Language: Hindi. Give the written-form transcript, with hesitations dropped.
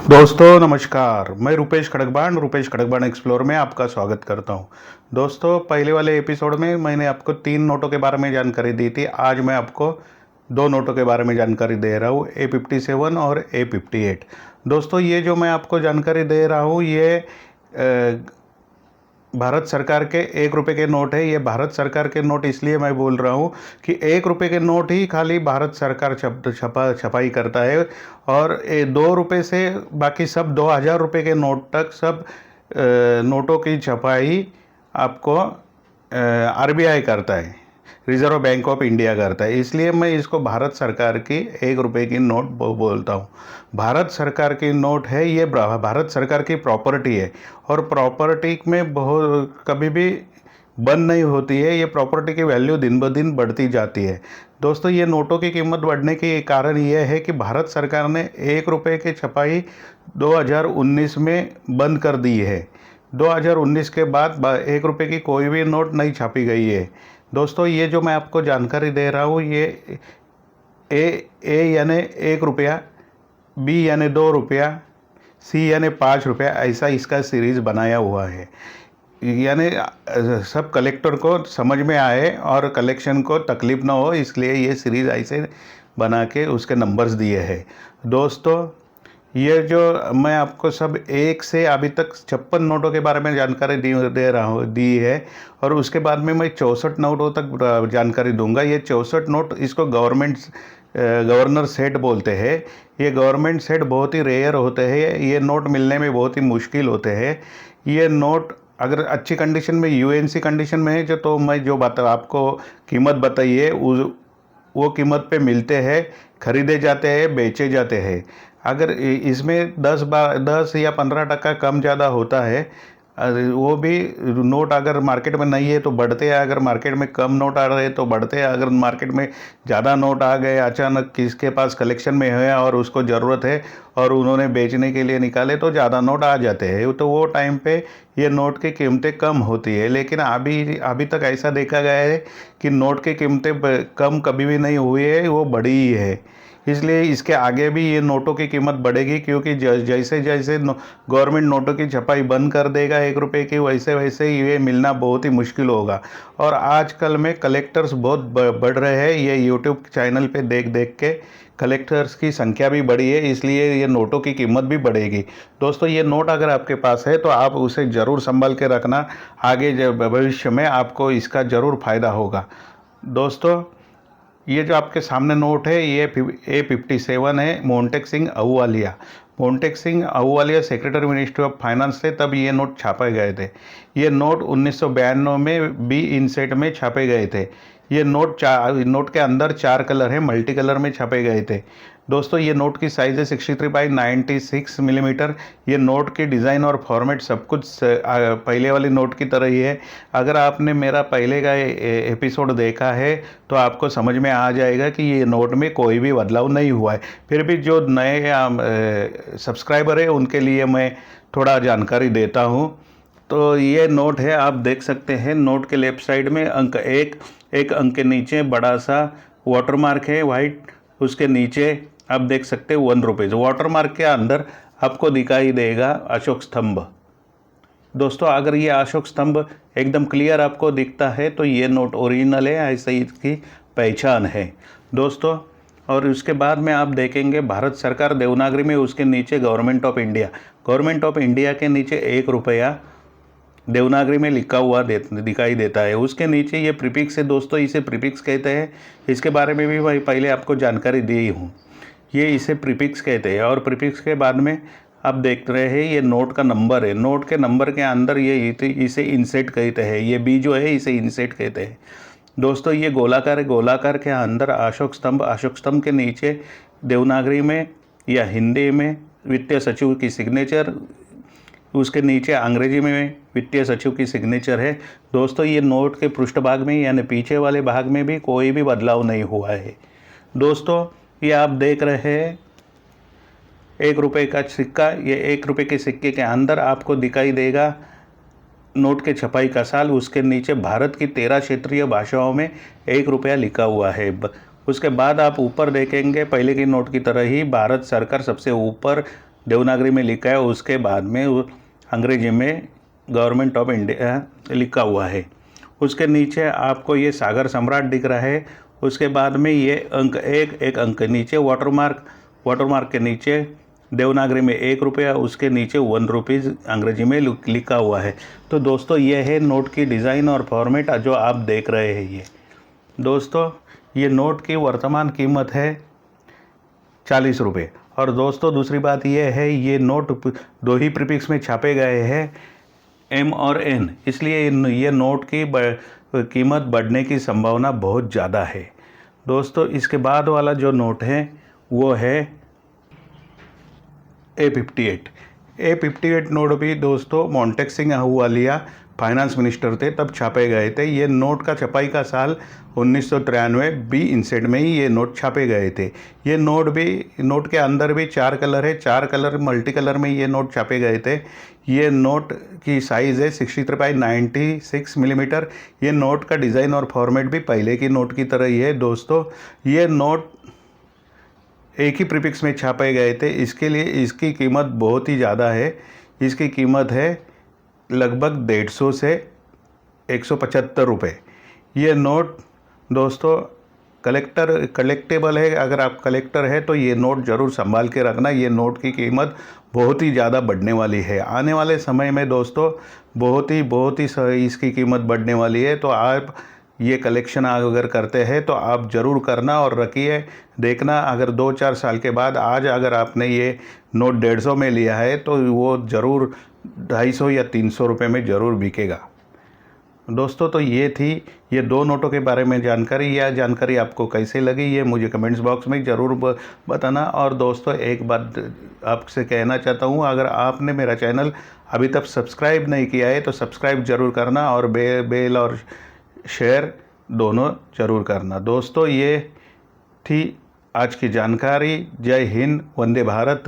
दोस्तों नमस्कार, मैं रुपेश खड़गबाण एक्सप्लोर में आपका स्वागत करता हूं। दोस्तों पहले वाले एपिसोड में मैंने आपको 3 नोटों के बारे में जानकारी दी थी। आज मैं आपको 2 नोटों के बारे में जानकारी दे रहा हूं, A57 और A58। दोस्तों ये जो मैं आपको जानकारी दे रहा हूं ये भारत सरकार के 1 रुपये के नोट है। ये भारत सरकार के नोट इसलिए मैं बोल रहा हूँ कि 1 रुपये के नोट ही खाली भारत सरकार छपाई करता है और 2 रुपये से बाकी सब 2000 रुपये के नोट तक सब नोटों की छपाई आपको RBI करता है, रिजर्व बैंक ऑफ इंडिया करता है। इसलिए मैं इसको भारत सरकार की 1 रुपये की नोट बोलता हूँ। भारत सरकार की नोट है, ये भारत सरकार की प्रॉपर्टी है और प्रॉपर्टी में बहुत कभी भी बंद नहीं होती है। ये प्रॉपर्टी की वैल्यू दिन ब दिन बढ़ती जाती है। दोस्तों ये नोटों की कीमत बढ़ने के कारण ये है कि भारत सरकार ने 1 रुपये की छपाई 2019 में बंद कर दी है। 2019 के बाद 1 रुपये की कोई भी नोट नहीं छापी गई है। दोस्तों ये जो मैं आपको जानकारी दे रहा हूँ ये ए यानी 1 रुपया, बी यानी 2 रुपया, सी यानी 5 रुपया, ऐसा इसका सीरीज़ बनाया हुआ है। यानी सब कलेक्टर को समझ में आए और कलेक्शन को तकलीफ ना हो, इसलिए ये सीरीज़ ऐसे बना के उसके नंबर्स दिए हैं। दोस्तों ये जो मैं आपको सब 1 से अभी तक 56 नोटों के बारे में जानकारी दी है और उसके बाद में मैं 64 नोटों तक जानकारी दूंगा। ये 64 नोट इसको गवर्नर सेट बोलते हैं। ये गवर्नमेंट सेट बहुत ही रेयर होते हैं, ये नोट मिलने में बहुत ही मुश्किल होते हैं। ये नोट अगर अच्छी कंडीशन में UNC कंडीशन में है तो मैं जो आपको कीमत बताइए वो कीमत पे मिलते हैं, खरीदे जाते हैं, बेचे जाते हैं। अगर इसमें 10 या 15% कम ज़्यादा होता है, वो भी नोट अगर मार्केट में नहीं है तो बढ़ते हैं, अगर मार्केट में कम नोट आ रहे हैं तो बढ़ते हैं। अगर मार्केट में ज़्यादा नोट आ गए अचानक, किसके पास कलेक्शन में है और उसको ज़रूरत है और उन्होंने बेचने के लिए निकाले तो ज़्यादा नोट आ जाते हैं, तो वो टाइम पे ये नोट की कीमतें कम होती है। लेकिन अभी तक ऐसा देखा गया है कि नोट की कीमतें कम कभी भी नहीं हुई है, वो बढ़ी ही है। इसलिए इसके आगे भी ये नोटों की कीमत बढ़ेगी, क्योंकि जैसे जैसे गवर्नमेंट नोटों की छपाई बंद कर देगा 1 रुपये की, वैसे वैसे ये मिलना बहुत ही मुश्किल होगा। और आजकल में कलेक्टर्स बहुत बढ़ रहे हैं। ये यूट्यूब चैनल पे देख देख के कलेक्टर्स की संख्या भी बढ़ी है, इसलिए ये नोटों की कीमत भी बढ़ेगी। दोस्तों ये नोट अगर आपके पास है तो आप उसे ज़रूर संभाल के रखना, आगे भविष्य में आपको इसका ज़रूर फ़ायदा होगा। दोस्तों ये जो आपके सामने नोट है ये A57 है, Montek Singh Ahluwalia. Montek Singh Ahluwalia secretary ministry of finance थे, तब ये नोट छापे गए थे। ये नोट 1992 में बी इनसेट में छापे गए थे। ये नोट के अंदर 4 कलर है, मल्टी कलर में छापे गए थे। दोस्तों ये नोट की साइज़ है 63/96 मिलीमीटर। ये नोट की डिज़ाइन और फॉर्मेट सब कुछ पहले वाली नोट की तरह ही है। अगर आपने मेरा पहले का एपिसोड देखा है तो आपको समझ में आ जाएगा कि ये नोट में कोई भी बदलाव नहीं हुआ है। फिर भी जो नए सब्सक्राइबर है उनके लिए मैं थोड़ा जानकारी देता हूँ। तो ये नोट है, आप देख सकते हैं। नोट के लेफ्ट साइड में अंक 1, एक अंक के नीचे बड़ा सा वाटरमार्क है वाइट, उसके नीचे आप देख सकते हैं 1 रुपीज़। वाटरमार्क के अंदर आपको दिखाई देगा अशोक स्तंभ। दोस्तों अगर ये अशोक स्तंभ एकदम क्लियर आपको दिखता है तो ये नोट ओरिजिनल है, ऐसे ही इसकी पहचान है दोस्तों। और उसके बाद में आप देखेंगे भारत सरकार देवनागरी में, उसके नीचे गवर्नमेंट ऑफ इंडिया के नीचे 1 रुपया देवनागरी में लिखा हुआ दिखाई देता है। उसके नीचे ये प्रीफिक्स है दोस्तों, इसे प्रीफिक्स कहते हैं। इसके बारे में भी मैं पहले आपको जानकारी दी हूँ। ये इसे प्रीफिक्स कहते हैं। और प्रीफिक्स के बाद में आप देख रहे हैं ये नोट का नंबर है। नोट के नंबर के अंदर ये इसे इंसेट कहते हैं। ये बी जो है इसे इंसेट कहते हैं। दोस्तों ये गोलाकार है, गोलाकार के अंदर अशोक स्तंभ के नीचे देवनागरी में या हिंदी में वित्तीय सचिव की सिग्नेचर, उसके नीचे अंग्रेजी में वित्तीय सचिव की सिग्नेचर है। दोस्तों ये नोट के पृष्ठभाग में यानी पीछे वाले भाग में भी कोई भी बदलाव नहीं हुआ है। दोस्तों ये आप देख रहे हैं 1 रुपये का सिक्का। ये 1 रुपये के सिक्के के अंदर आपको दिखाई देगा नोट के छपाई का साल, उसके नीचे भारत की 13 क्षेत्रीय भाषाओं में 1 रुपया लिखा हुआ है। उसके बाद आप ऊपर देखेंगे पहले की नोट की तरह ही भारत सरकार सबसे ऊपर देवनागरी में लिखा है, उसके बाद में अंग्रेजी में गवर्नमेंट ऑफ इंडिया लिखा हुआ है। उसके नीचे आपको ये सागर सम्राट दिख रहा है। उसके बाद में ये अंक एक अंक नीचे वाटरमार्क के नीचे देवनागरी में 1 रुपया, उसके नीचे 1 रुपीज़ अंग्रेजी में लिखा हुआ है। तो दोस्तों ये है नोट की डिज़ाइन और फॉर्मेट जो आप देख रहे हैं। ये दोस्तों ये नोट की वर्तमान कीमत है 40 रुपये। और दोस्तों दूसरी बात ये है, ये नोट 2 ही प्रीफिक्स में छापे गए हैं, M और N, इसलिए ये नोट की कीमत बढ़ने की संभावना बहुत ज़्यादा है। दोस्तों इसके बाद वाला जो नोट है वो है A58 नोट भी दोस्तों मोंटेक सिंह अहलूवालिया फाइनेंस मिनिस्टर थे तब छापे गए थे। ये नोट का छपाई का साल 1993 बी इंसेट में ही ये नोट छापे गए थे। ये नोट के अंदर भी 4 कलर है, 4 कलर मल्टी कलर में ये नोट छापे गए थे। ये नोट की साइज़ है 63/96 मिलीमीटर। ये नोट का डिज़ाइन और फॉर्मेट भी पहले की नोट की तरह ही है। दोस्तों ये नोट एक ही प्रीफिक्स में छापे गए थे, इसके लिए इसकी कीमत बहुत ही ज़्यादा है। इसकी कीमत है लगभग 150 से 175 रुपये। ये नोट दोस्तों कलेक्टेबल है। अगर आप कलेक्टर है तो ये नोट ज़रूर संभाल के रखना। ये नोट की कीमत बहुत ही ज़्यादा बढ़ने वाली है आने वाले समय में दोस्तों, बहुत ही इसकी कीमत बढ़ने वाली है। तो आप ये कलेक्शन अगर करते हैं तो आप ज़रूर करना और रखिए, देखना अगर 2-4 साल के बाद आज अगर आपने ये नोट 150 में लिया है तो वो ज़रूर 250 या 300 रुपये में ज़रूर बिकेगा। दोस्तों तो ये थी ये 2 नोटों के बारे में जानकारी। यह जानकारी आपको कैसे लगी ये मुझे कमेंट्स बॉक्स में ज़रूर बताना। और दोस्तों एक बात आपसे कहना चाहता हूँ, अगर आपने मेरा चैनल अभी तक सब्सक्राइब नहीं किया है तो सब्सक्राइब ज़रूर करना और बेल और शेयर दोनों ज़रूर करना। दोस्तों ये थी आज की जानकारी। जय हिंद, वंदे भारत।